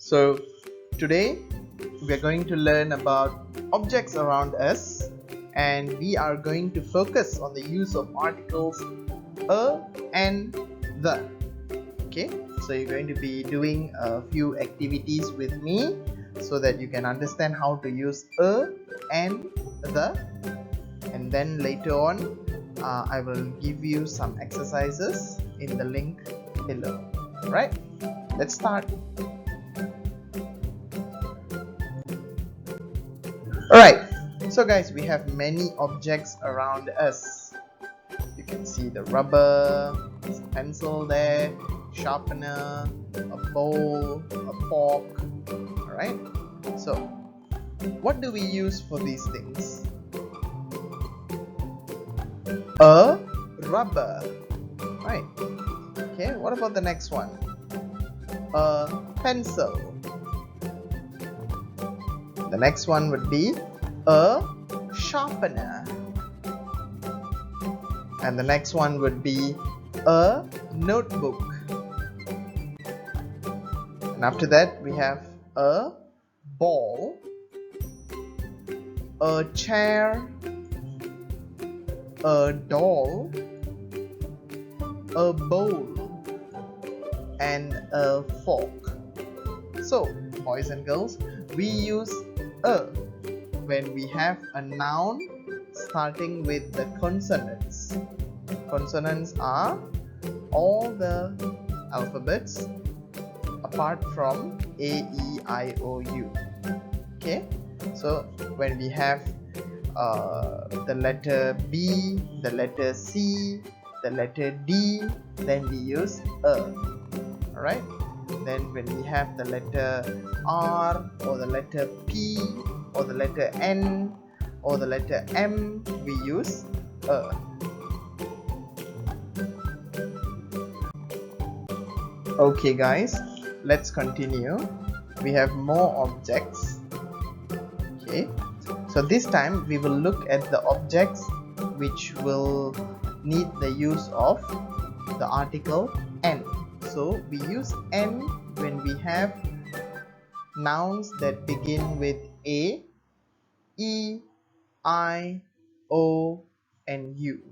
So today we are going to learn about objects around us, and we are going to focus on the use of articles a and the. Okay, so you're going to be doing a few activities with me so that you can understand how to use a and the, and then later on I will give you some exercises in the link below. Right, let's start. Alright, so guys, we have many objects around us. You can see the rubber, there's a pencil there, sharpener, a bowl, a fork. Alright, so what do we use for these things? A rubber. Right. Okay, what about the next one? A pencil. The next one would be a sharpener, and the next one would be a notebook, and after that we have a ball, a chair, a doll, a bowl, and a fork. So boys and girls, we use a when we have a noun starting with the consonants. Consonants are all the alphabets apart from A, E, I, O, U. Okay, so when we have the letter B, the letter C, the letter D, then we use a. Alright, then when we have the letter R or the letter P or the letter N or the letter M, we use a. Okay guys, let's continue. We have more objects. Okay, so this time we will look at the objects which will need the use of the article N. So we use N when we have nouns that begin with A, E, I, O, and U.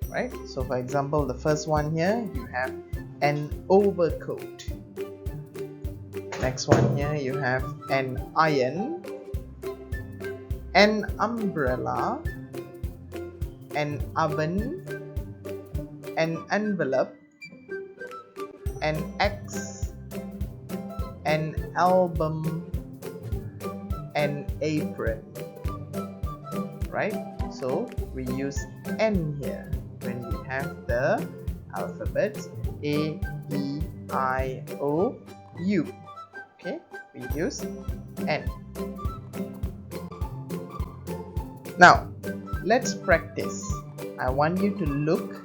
Right? So for example, the first one here, you have an overcoat. Next one here, you have an iron, an umbrella, an oven, an envelope, an X, an album, an apron. Right? So we use N here when we have the alphabets A, E, I, O, U. Okay, we use N. Now let's practice. I want you to look,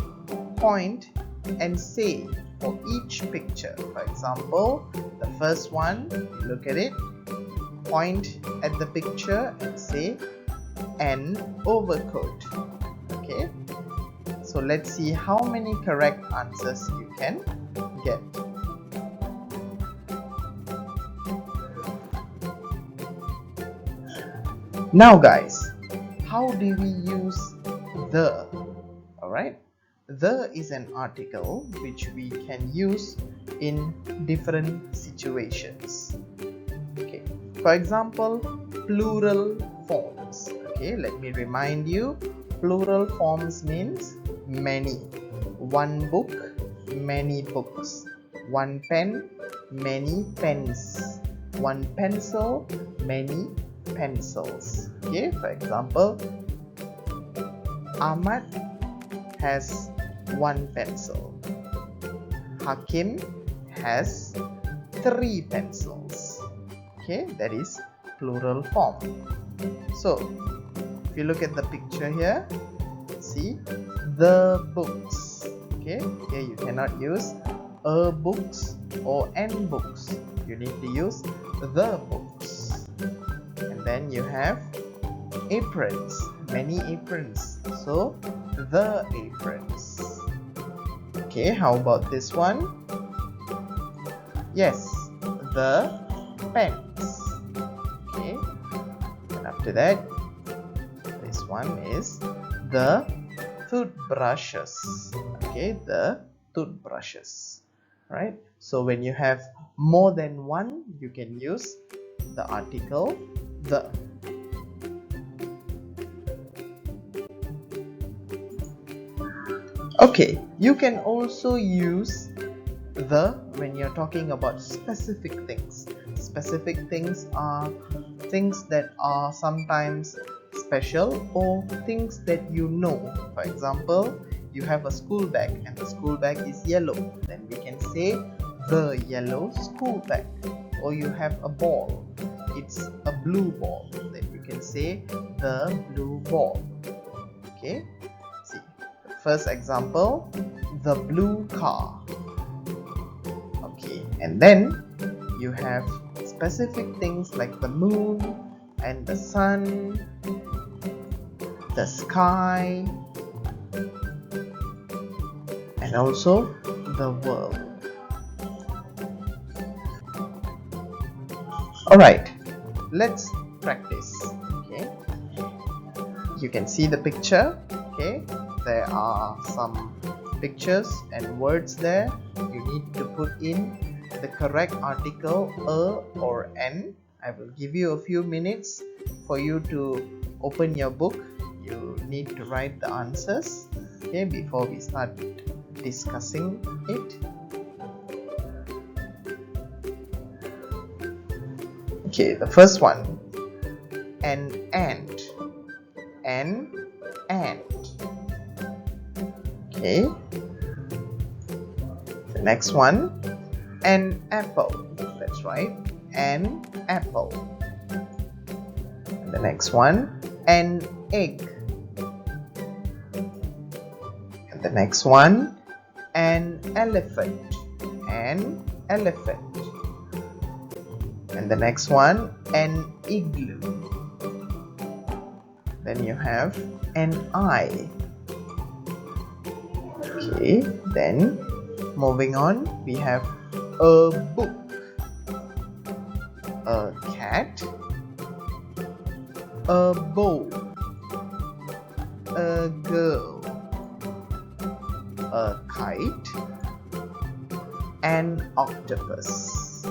point, and say for each picture. For example, the first one, look at it, point at the picture and say an overcoat. Okay, so let's see how many correct answers you can get. Now guys, how do we use the? Alright, the is an article which we can use in different situations. Okay, for example, plural forms. Okay, let me remind you, plural forms means many. One book, many books. One pen, many pens. One pencil, many pencils. Okay, for example, Ahmad has one pencil. Hakim has 3 pencils. Okay, that is plural form. So if you look at the picture here, see the books. Okay, here you cannot use a books or n books. You need to use the books. And then you have aprons, many aprons. So the aprons. Okay, how about this one? Yes, the pens. Okay, and after that, this one is the toothbrushes. Okay, the toothbrushes. Right, so when you have more than one, you can use the article the. Okay, you can also use the when you're talking about specific things. Specific things are things that are sometimes special or things that you know. For example, you have a school bag and the school bag is yellow, then we can say the yellow school bag. Or you have a ball, it's a blue ball, then you can say the blue ball. Okay, see the first example, the blue car. Okay, and then you have specific things like the moon and the sun, the sky, and also the world. Alright, let's practice. Okay, you can see the picture. Okay, there are some pictures and words there. You need to put in the correct article a or an. I will give you a few minutes for you to open your book. You need to write the answers, okay, before we start discussing it. Okay, the first one, an ant. An ant. Okay, the next one, an apple. That's right, an apple. And the next one, an egg. And the next one, an elephant. An elephant. And the next one, an igloo. Then you have an eye. Okay, then moving on, we have a book, a cat, a bowl, a girl, a kite, an octopus.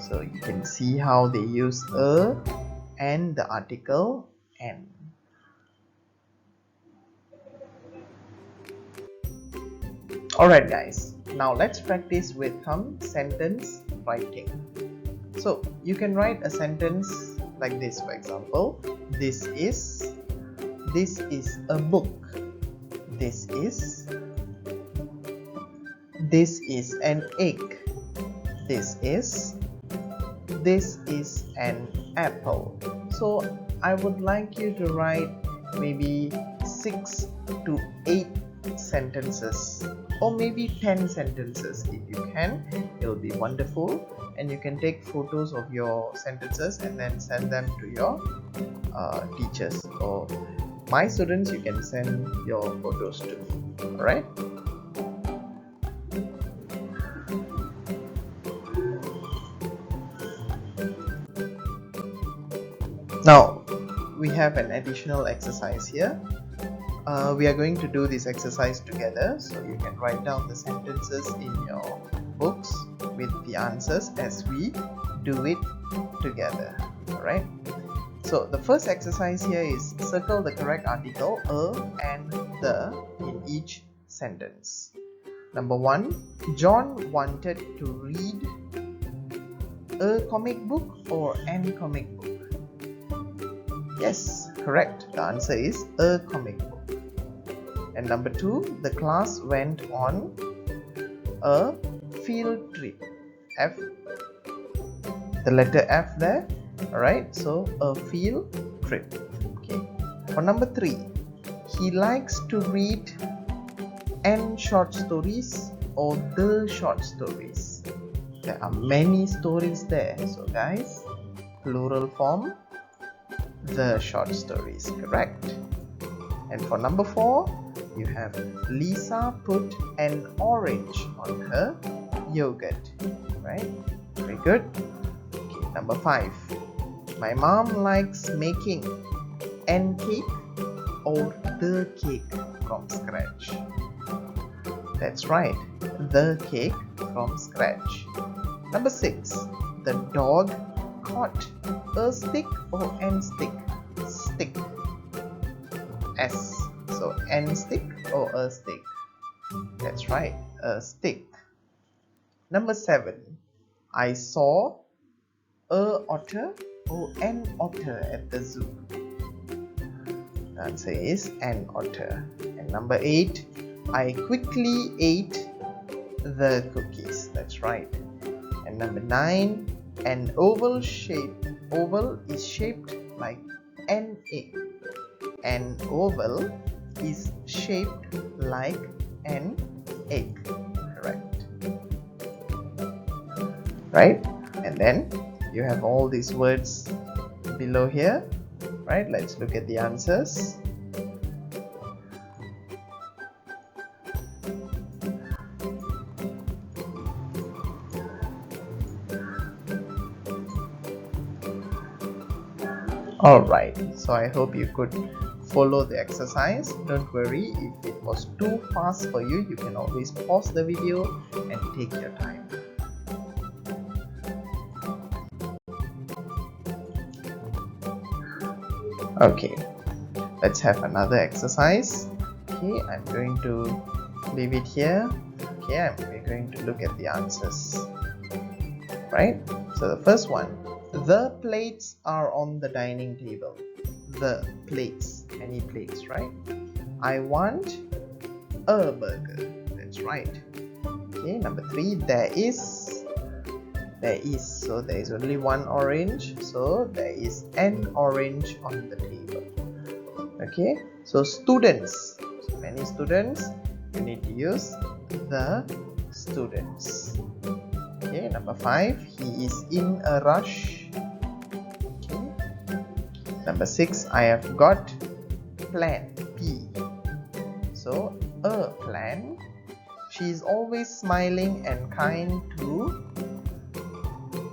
So you can see how they use a and the article an. Alright guys, now let's practice with some sentence writing. So you can write a sentence like this. For example, this is a book. This is an egg. This is an apple. So I would like you to write maybe 6 to 8 sentences, or maybe 10 sentences if you can. It'll be wonderful, and you can take photos of your sentences and then send them to your teachers, or my students you can send your photos to. Alright, now we have an additional exercise here. We are going to do this exercise together, so you can write down the sentences in your books with the answers as we do it together. Alright, so the first exercise here is circle the correct article a and the in each sentence. Number 1, John wanted to read a comic book or an comic book. Yes, correct. The answer is a comic book. And number 2, the class went on a field trip. F, the letter F there. Alright, so a field trip. Okay. For number 3, he likes to read an short stories or the short stories. There are many stories there. So guys, plural form, the short stories, correct. And for number 4, you have Lisa put an orange on her yogurt, right? Very good. Number 5. My mom likes making an cake or the cake from scratch. That's right, the cake from scratch. Number 6. The dog caught a stick or an stick? Stick. S. So an stick or a stick? That's right, a stick. Number 7. I saw a otter or an otter at the zoo. The answer is an otter. And number 8. I quickly ate the cookies. That's right. And number 9. An oval is shaped like an egg. An oval is shaped like an egg. Correct. Right? And then you have all these words below here. Right? Let's look at the answers. Alright, so I hope you could follow the exercise. Don't worry, if it was too fast for you, you can always pause the video and take your time. Okay, let's have another exercise. Okay, I'm going to leave it here. Okay, we're going to look at the answers. Right, so the first one. The plates are on the dining table. The plates, any plates, right? I want a burger. That's right. Okay, number 3. There is. So there is only one orange. So there is an orange on the table. Okay. So students. So many students. You need to use the students. Okay. Number 5. He is in a rush. Number 6, I have got plan, P. So, a plan. She is always smiling and kind to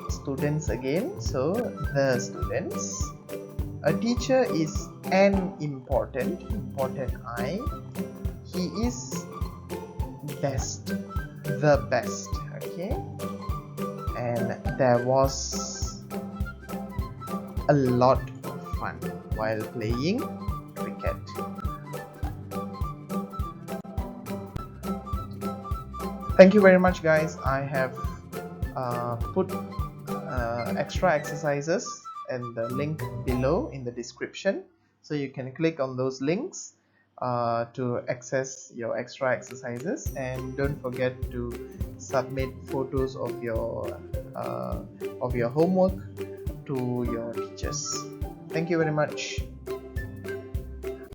students again. So, the students. A teacher is an important I. He is best, the best. Okay. And there was a lot fun while playing cricket. Thank you very much, guys. I have put extra exercises and the link below in the description, so you can click on those links to access your extra exercises. And don't forget to submit photos of your homework to your teachers. Thank you very much.